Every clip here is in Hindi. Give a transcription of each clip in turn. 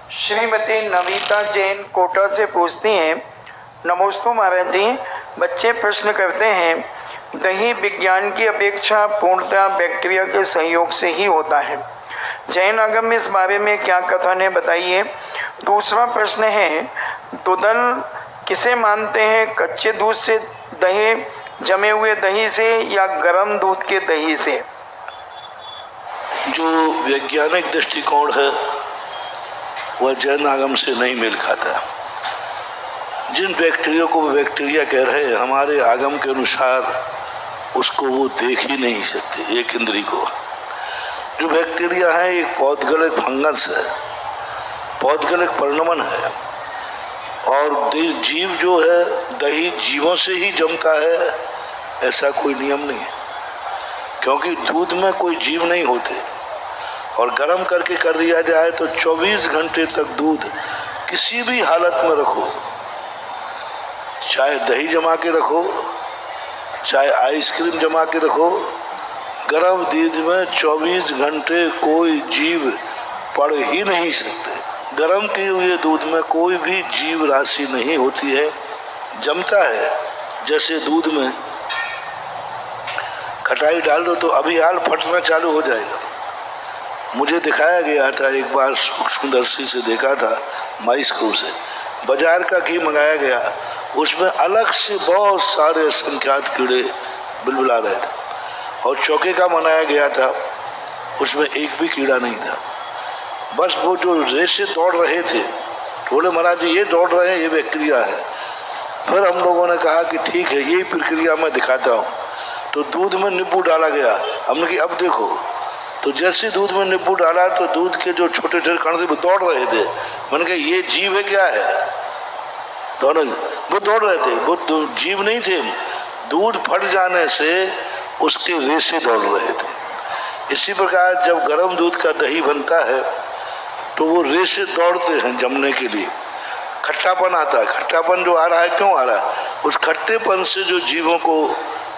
श्रीमती नविता जैन कोटा से पूछती हैं, नमोस्तु महाराज जी। बच्चे प्रश्न करते हैं, दही विज्ञान की अपेक्षा पूर्णतः बैक्टीरिया के सहयोग से ही होता है। जैन आगम में इस बारे में क्या कथन है, बताइए। दूसरा प्रश्न है, दुदल किसे मानते हैं, कच्चे दूध से दही, जमे हुए दही से, या गर्म दूध के दही से? जो वैज्ञानिक दृष्टिकोण है वह जैन आगम से नहीं मेल खाता। जिन बैक्टीरिया को वो बैक्टीरिया कह रहे हैं, हमारे आगम के अनुसार उसको वो देख ही नहीं सकते। एक इंद्री को जो बैक्टीरिया है एक पौधगलिक फंगस है, पौधगलिक पर्णमन है। और जीव जो है दही जीवों से ही जमता है, ऐसा कोई नियम नहीं है, क्योंकि दूध में कोई जीव नहीं होते। और गर्म करके कर दिया जाए तो 24 घंटे तक दूध किसी भी हालत में रखो, चाहे दही जमा के रखो, चाहे आइसक्रीम जमा के रखो, गर्म दूध में 24 घंटे कोई जीव पड़ ही नहीं सकते। गर्म किए हुए दूध में कोई भी जीव राशि नहीं होती है, जमता है। जैसे दूध में खटाई डाल दो तो अभी हाल फटना चालू हो जाएगा। मुझे दिखाया गया था, एक बार सूक्ष्मदर्शी से देखा था, माइक्रोस्कोप से। बाजार का घी मंगाया गया, उसमें अलग से बहुत सारे असंख्यात कीड़े बिलबिला रहे थे। और चौके का बनाया गया था, उसमें एक भी कीड़ा नहीं था। बस वो जो रेसे दौड़ रहे थे, बोले महाराज जी ये दौड़ रहे हैं, ये बैक्टीरिया है। फिर हम लोगों ने कहा कि ठीक है, यही प्रक्रिया मैं दिखाता हूँ। तो दूध में नींबू डाला गया। हमने कि अब देखो, तो जैसे दूध में नींबू डाला तो दूध के जो छोटे छोटे कण थे वो दौड़ रहे थे। मैंने कहा ये जीव है क्या है? दोनों वो दौड़ रहे थे, वो जीव नहीं थे। दूध फट जाने से उसके रेशे दौड़ रहे थे। इसी प्रकार जब गर्म दूध का दही बनता है तो वो रेशे दौड़ते हैं जमने के लिए, खट्टापन आता है। खट्टापन जो आ रहा है, क्यों आ रहा है? उस खट्टेपन से जो जीवों को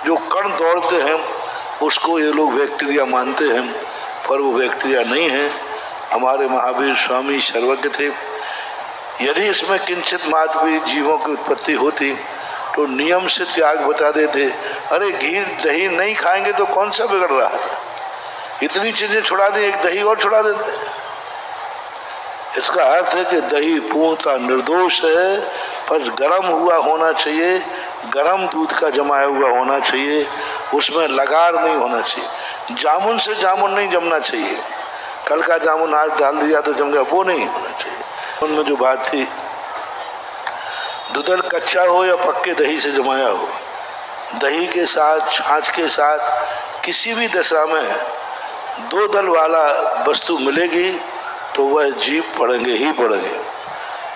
जो कण दौड़ते हैं उसको ये लोग बैक्टीरिया मानते हैं, पर वो बैक्टीरिया नहीं है। हमारे महावीर स्वामी सर्वज्ञ थे। यदि इसमें किंचित मात्र भी जीवों की उत्पत्ति होती तो नियम से त्याग बता देते। अरे घी दही नहीं खाएंगे तो कौन सा बिगड़ रहा है? इतनी चीजें छुड़ा दी, एक दही और छुड़ा देते। इसका अर्थ है कि दही पूर्णतः निर्दोष है, पर गर्म हुआ होना चाहिए, गर्म दूध का जमाया हुआ होना चाहिए, उसमें लगार नहीं होना चाहिए। जामुन से जामुन नहीं जमना चाहिए। कल का जामुन आज डाल दिया तो जम गया, वो नहीं होना चाहिए। उनमें जो बात थी, दूध कच्चा हो या पक्के दही से जमाया हो, दही के साथ छाछ के साथ किसी भी दशा में दो दल वाला वस्तु मिलेगी तो वह जीव पड़ेंगे ही पड़ेंगे।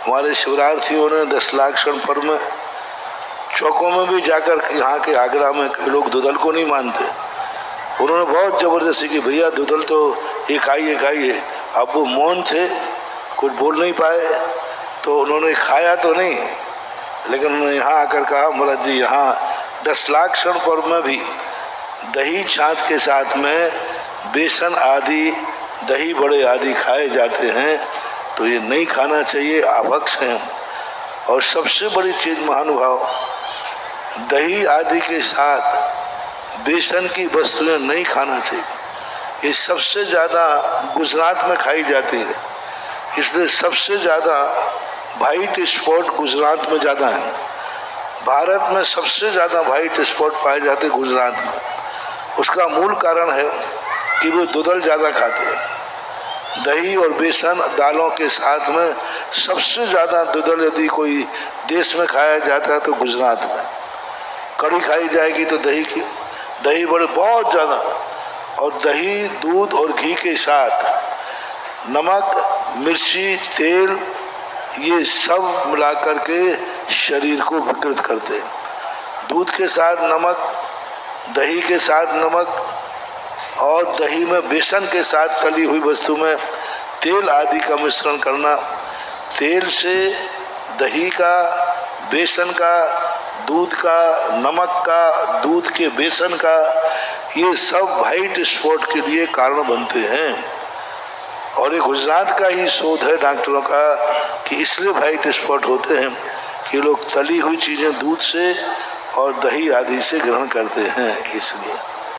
हमारे शिवरार्थियों ने 10 लाख क्षण पर्व में चौकों में भी जाकर, यहाँ के आगरा में कई लोग दुदल को नहीं मानते, उन्होंने बहुत ज़बरदस्ती की, भैया दुदल तो एक आई है। अब वो मौन थे, कुछ बोल नहीं पाए, तो उन्होंने खाया तो नहीं, लेकिन उन्होंने यहाँ आकर कहा, महाराज जी यहाँ 10 लाख क्षण पर्व में भी दही छाछ के साथ में बेसन आदि, दही बड़े आदि खाए जाते हैं, तो ये नहीं खाना चाहिए, आवक्ष हैं। और सबसे बड़ी चीज़ महानुभाव, दही आदि के साथ बेसन की वस्तुएं नहीं खाना चाहिए। ये सबसे ज़्यादा गुजरात में खाई जाती है, इसलिए सबसे ज़्यादा वाइट स्पॉट गुजरात में ज़्यादा है। भारत में सबसे ज़्यादा वाइट स्पॉट पाए जाते गुजरात में। उसका मूल कारण है कि वो दुदल ज़्यादा खाते हैं। दही और बेसन दालों के साथ में सबसे ज़्यादा दुदल यदि कोई देश में खाया जाता है तो गुजरात में। कड़ी खाई जाएगी तो दही की, दही बड़े बहुत ज़्यादा। और दही दूध और घी के साथ नमक, मिर्ची, तेल, ये सब मिलाकर के शरीर को विकृत करते हैं। दूध के साथ नमक, दही के साथ नमक, और दही में बेसन के साथ तली हुई वस्तु में तेल आदि का मिश्रण करना, तेल से दही का, बेसन का, दूध का, नमक का, दूध के बेसन का, ये सब वाइट स्पॉट के लिए कारण बनते हैं। और ये गुजरात का ही शोध है डॉक्टरों का कि इसलिए व्हाइट स्पॉट होते हैं कि लोग तली हुई चीज़ें दूध से और दही आदि से ग्रहण करते हैं, इसलिए।